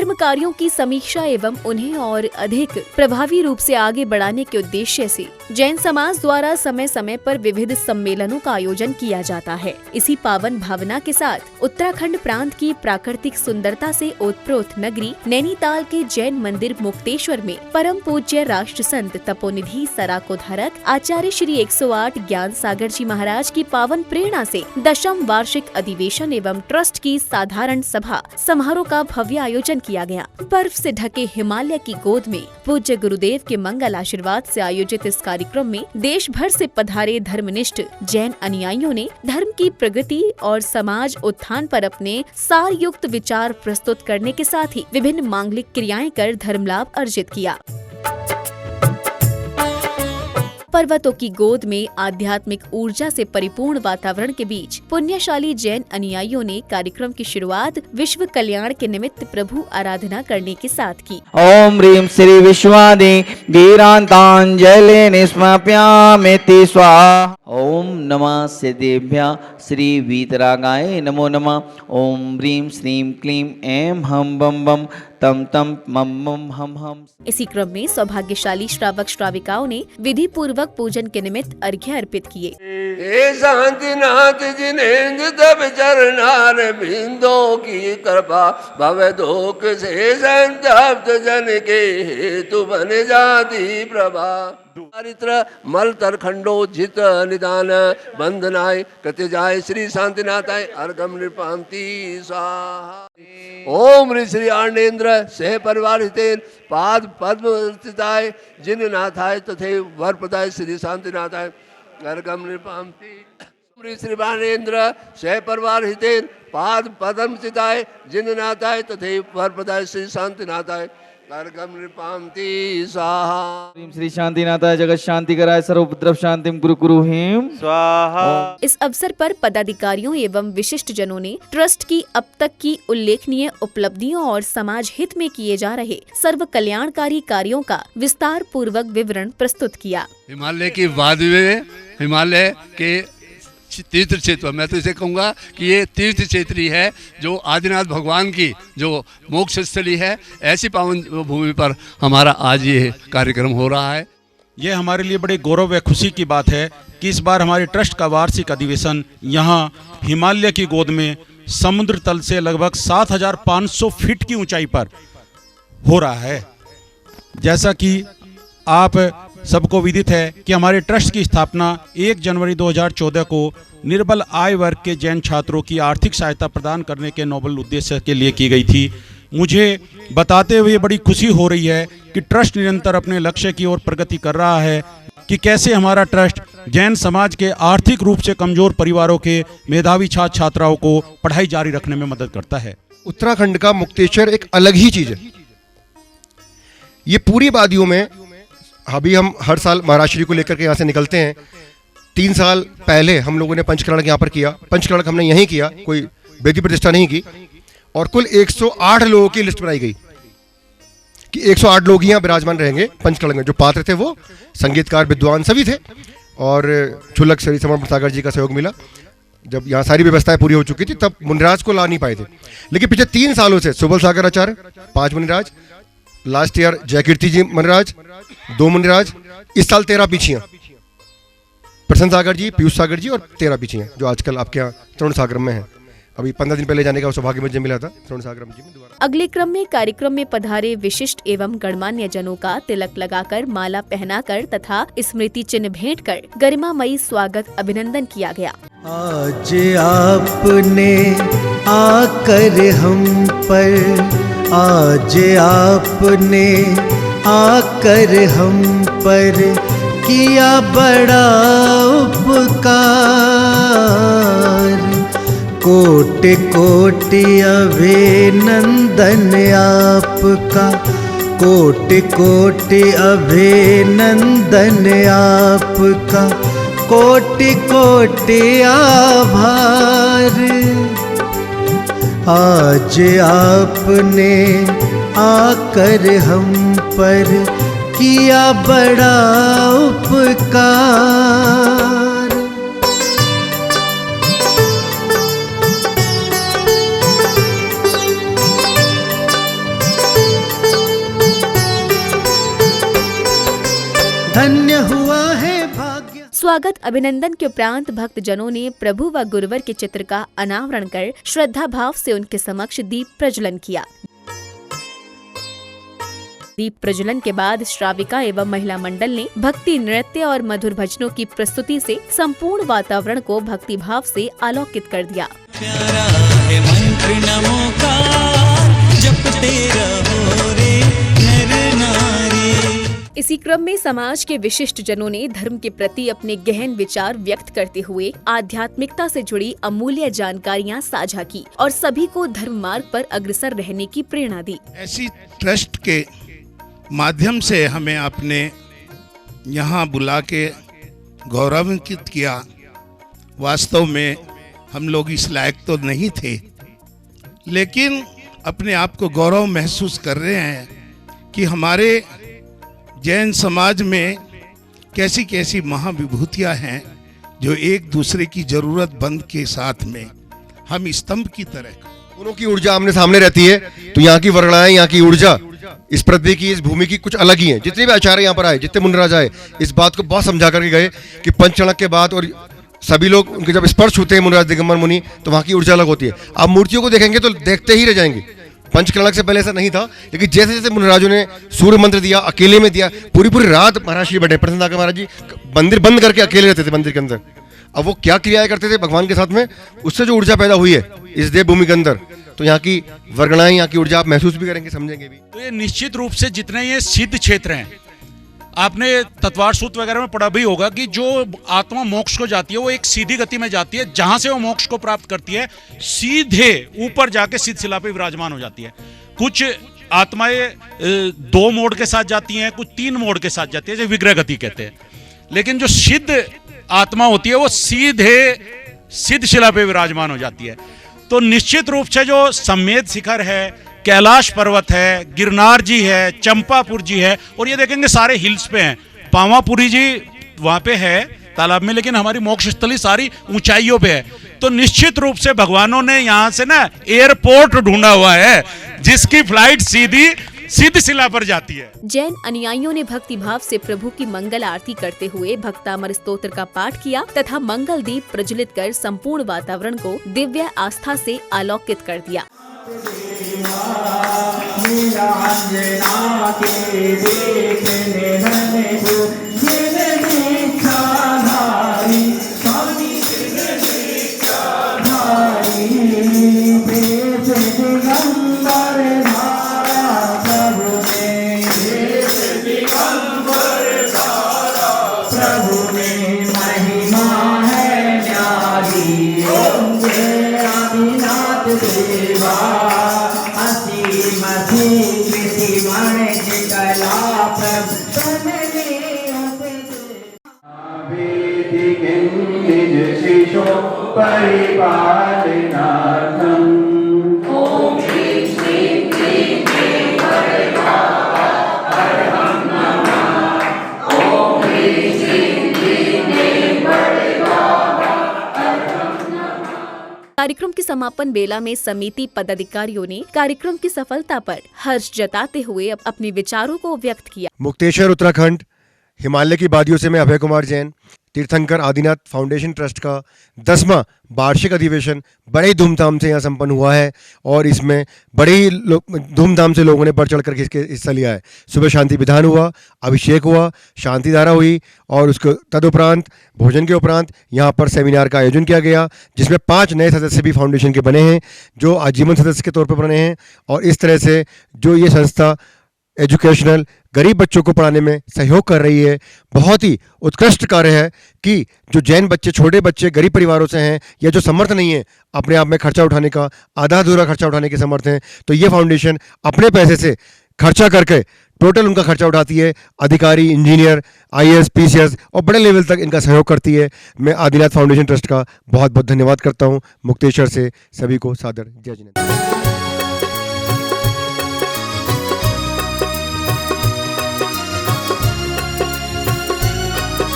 धर्म कार्यों की समीक्षा एवं उन्हें और अधिक प्रभावी रूप से आगे बढ़ाने के उद्देश्य से जैन समाज द्वारा समय समय पर विविध सम्मेलनों का आयोजन किया जाता है। इसी पावन भावना के साथ उत्तराखंड प्रांत की प्राकृतिक सुंदरता से ओतप्रोत नगरी नैनीताल के जैन मंदिर मुक्तेश्वर में परम पूज्य राष्ट्र संत तपोनिधि सराकोधारक आचार्य श्री 108 ज्ञान सागर जी महाराज की पावन प्रेरणा से 10वीं वार्षिक अधिवेशन एवं ट्रस्ट की साधारण सभा समारोह का भव्य आयोजन किया गया। बर्फ से ढके हिमालय की गोद में पूज्य गुरुदेव के मंगल आशीर्वाद से आयोजित इस कार्यक्रम में देश भर से पधारे धर्मनिष्ठ जैन अनुयायियों ने धर्म की प्रगति और समाज उत्थान पर अपने सार युक्त विचार प्रस्तुत करने के साथ ही विभिन्न मांगलिक क्रियाएं कर धर्म लाभ अर्जित किया। पर्वतों की गोद में आध्यात्मिक ऊर्जा से परिपूर्ण वातावरण के बीच पुण्यशाली जैन अनुयायियों ने कार्यक्रम की शुरुआत विश्व कल्याण के निमित्त प्रभु आराधना करने के साथ की। ओम ह्रीं श्री विश्वादि वीरांतांजलि निष्माप्यामिति स्वाहा। ओम नमः सिद्धेभ्यः श्री वीतरागाय नमो नमः। ओम ह्रीं श्रीं क्लीं ऐं हम बम बम तम तम मम मम हम हम। इसी क्रम में सौभाग्यशाली श्रावक श्राविकाओं ने विधि पूर्वक पूजन के निमित्त अर्घ्य अर्पित किए। हे शांतिनाथ जिनेन्द्र तब चरणार बिंदों की कृपा भव दोक से संतप्त जन के हेतु बन जाती प्रभा। चारित्र मल तरखंडोजित निदान बंधनाय कृत्य जाय श्री शांतिनाथाय अर्घम नृपांति स्वाहा। ओम श्री अर्णेन्द्र सह परिवार हितेन पाद पद्म स्थिताय जिन नाथाय तथे वर प्रदाय श्री शांतिनाथाय अर्घम नृपांति। श्री बाणेन्द्र सह परिवार हितेन पाद पद्म स्थिताय जिन नाथाय तथे वर प्रदाय श्री शांतिनाथाय अर्घम नृपांति स्वाहा। श्री शांतिनाथाय जगत शांति कराय सर्वोपद्रव शांतिम गुरु कुरु हिम स्वाहा। इस अवसर पर पदाधिकारियों एवं विशिष्ट जनों ने ट्रस्ट की अब तक की उल्लेखनीय उपलब्धियों और समाज हित में किए जा रहे सर्व कल्याणकारी कार्यों का विस्तार पूर्वक विवरण प्रस्तुत किया। हिमालय की वादी में हिमालय के तीर्थ क्षेत्र, मैं तो इसे कहूँगा कि ये तीर्थ क्षेत्र ही है जो आदिनाथ भगवान की जो मोक्ष स्थली है। ऐसी पावन भूमि पर हमारा आज ये कार्यक्रम हो रहा है। ये हमारे लिए बड़े गौरव व खुशी की बात है कि इस बार हमारे ट्रस्ट का वार्षिक अधिवेशन यहाँ हिमालय की गोद में समुद्र तल से लगभग 7,500 फीट की ऊंचाई पर हो रहा है। जैसा कि आप सबको विदित है कि हमारे ट्रस्ट की स्थापना 1 जनवरी 2014 को निर्बल आय वर्ग के जैन छात्रों की आर्थिक सहायता प्रदान करने के नोबल उद्देश्य के लिए की गई थी। मुझे बताते हुए बड़ी खुशी हो रही है कि ट्रस्ट निरंतर अपने लक्ष्य की ओर प्रगति कर रहा है कि कैसे हमारा ट्रस्ट जैन समाज के आर्थिक रूप से कमजोर परिवारों के मेधावी छात्र छात्राओं को पढ़ाई जारी रखने में मदद करता है। उत्तराखंड का मुक्तेश्वर एक अलग ही चीज है। ये पूरी वादियों में अभी हम हर साल महाराष्ट्र को लेकर के यहाँ से निकलते हैं। 3 साल पहले हम लोगों ने पंचकर्णक यहाँ पर किया। पंचकर्णक हमने यहीं किया, कोई वेदी प्रतिष्ठा नहीं की। और कुल 108 लोगों की लिस्ट बनाई गई कि 108 लोग यहाँ विराजमान रहेंगे पंचकर्णक में। जो पात्र थे वो संगीतकार विद्वान सभी थे और छुलक श्री समर्पण सागर जी का सहयोग मिला। जब यहाँ सारी व्यवस्थाएं पूरी हो चुकी थी तब मुनिराज को ला नहीं पाए थे, लेकिन पिछले 3 सालों से सुबल सागर आचार्य, 5 मुनिराज, लास्ट ईयर जयकीर्ति जी मुनिराज, 2 मुनिराज, इस साल 13 पीछियां, प्रसन्न सागर जी, पीयूष सागर जी और 13 पीछियां जो आजकल आपके यहाँ तरुण सागर में है। अभी 15 दिन पहले जाने का सौभाग्य मुझे मिला था तरुण सागर जी में दोबारा। अगले क्रम में कार्यक्रम में पधारे विशिष्ट एवं गणमान्य जनों का तिलक लगाकर, माला पहनाकर तथा स्मृति चिन्ह भेंट कर गरिमामयी स्वागत अभिनंदन किया गया। आज आपने आकर हम पर, आज आपने आकर हम पर किया बड़ा उपकार। कोटि कोटि अभिनंदन आपका, कोटि कोटि अभिनंदन आपका, कोटि कोटि आभार। आज आपने आकर हम पर किया बड़ा उपकार। स्वागत अभिनंदन के उपरांत भक्त जनों ने प्रभु व गुरुवर के चित्र का अनावरण कर श्रद्धा भाव से उनके समक्ष दीप प्रज्वलन किया। दीप प्रज्वलन के बाद श्राविका एवं महिला मंडल ने भक्ति नृत्य और मधुर भजनों की प्रस्तुति से संपूर्ण वातावरण को भक्ति भाव से आलोकित कर दिया। प्यारा है मंत्र नमो का, जपते रहो रे नर नारी। इसी क्रम में समाज के विशिष्ट जनों ने धर्म के प्रति अपने गहन विचार व्यक्त करते हुए आध्यात्मिकता से जुड़ी अमूल्य जानकारियां साझा की और सभी को धर्म मार्ग पर अग्रसर रहने की प्रेरणा दी। ऐसी ट्रस्ट के माध्यम से हमें आपने यहाँ बुला के गौरवान्वित किया। वास्तव में हम लोग इस लायक तो नहीं थे, लेकिन अपने आप को गौरव महसूस कर रहे हैं कि हमारे जैन समाज में कैसी कैसी महाविभूतियाँ हैं जो एक दूसरे की जरूरतमंद के साथ में हम स्तंभ की तरह। दोनों की ऊर्जा आमने सामने रहती है, तो यहाँ की वर्णाएं, यहाँ की ऊर्जा, इस पृथ्वी की, इस भूमि की कुछ अलग ही है। जितने भी आचार्य यहाँ पर आए, जितने मुनिराज आए, इस बात को बहुत समझा करके गए कि पंचचाणक्य के बाद और सभी लोग उनके जब स्पर्श होते हैं मुनिराज दिगंबर मुनि, तो वहाँ की ऊर्जा अलग होती है। आप मूर्तियों को देखेंगे तो देखते ही रह जाएंगे। पंचचाणक्य से पहले ऐसा नहीं था, लेकिन जैसे जैसे मुनिराजों ने सूर्य मंत्र दिया, अकेले में दिया, पूरी पूरी रात महाराज श्री बैठे, प्रसन्न महाराज जी मंदिर बंद करके अकेले रहते थे मंदिर के अंदर। अब वो क्या क्रियाएं करते थे भगवान के साथ में, उससे जो ऊर्जा पैदा हुई है इस देव भूमि के अंदर, तो यहाँ की वर्गणाएं, यहाँ की ऊर्जा आप महसूस भी करेंगे, समझेंगे भी। तो ये निश्चित रूप से जितने ये सिद्ध क्षेत्र हैं, आपने तत्वार सूत्र वगैरह में पढ़ा भी होगा कि जो आत्मा मोक्ष को जाती है वो एक सीधी गति में जाती है। जहां से वो मोक्ष को प्राप्त करती है सीधे ऊपर जाके सिद्ध शिला पे विराजमान हो जाती है। कुछ आत्माएं 2 मोड के साथ जाती हैं, कुछ 3 मोड के साथ जाती है, जैसे विग्रह गति कहते हैं। लेकिन जो सिद्ध आत्मा होती है वो सीधे सिद्ध शिला पे विराजमान हो जाती है। तो निश्चित रूप से जो सम्मेद शिखर है, कैलाश पर्वत है, गिरनार जी है, चंपापुर जी है, और ये देखेंगे सारे हिल्स पे हैं। पावापुरी जी वहां पे है तालाब में, लेकिन हमारी मोक्ष स्थली सारी ऊंचाइयों पे है। तो निश्चित रूप से भगवानों ने यहाँ से ना एयरपोर्ट ढूंढा हुआ है जिसकी फ्लाइट सीधी सिद्ध शिला पर जाती है। जैन अनुयायियों ने भक्ति भाव से प्रभु की मंगल आरती करते हुए भक्तामर स्तोत्र का पाठ किया तथा मंगल दीप प्रज्वलित कर संपूर्ण वातावरण को दिव्य आस्था से आलोकित कर दिया। कार्यक्रम की समापन बेला में समिति पदाधिकारियों ने कार्यक्रम की सफलता पर हर्ष जताते हुए अपने विचारों को व्यक्त किया। मुक्तेश्वर उत्तराखंड हिमालय की वादियों से मैं अभय कुमार जैन, तीर्थंकर आदिनाथ फाउंडेशन ट्रस्ट का 10वां वार्षिक अधिवेशन बड़े ही धूमधाम से यहाँ संपन्न हुआ है और इसमें बड़े ही धूमधाम से लोगों ने बढ़ चढ़ करके इसके हिस्सा लिया है। सुबह शांति विधान हुआ, अभिषेक हुआ, शांति धारा हुई और उसके तदुपरांत भोजन के उपरांत यहाँ पर सेमिनार का आयोजन किया गया, जिसमें 5 नए सदस्य भी फाउंडेशन के बने हैं जो आजीवन सदस्य के तौर पर बने हैं। और इस तरह से जो ये संस्था एजुकेशनल गरीब बच्चों को पढ़ाने में सहयोग कर रही है, बहुत ही उत्कृष्ट कार्य है कि जो जैन बच्चे, छोटे बच्चे गरीब परिवारों से हैं या जो समर्थ नहीं है अपने आप में खर्चा उठाने का, आधा अधूरा खर्चा उठाने के समर्थ हैं, तो ये फाउंडेशन अपने पैसे से खर्चा करके टोटल उनका खर्चा उठाती है। अधिकारी, इंजीनियर, IAS, PCS और बड़े लेवल तक इनका सहयोग करती है। मैं आदिनाथ फाउंडेशन ट्रस्ट का बहुत बहुत धन्यवाद करता हूँ। मुक्तेश्वर से सभी को सादर जय जिनेंद्र।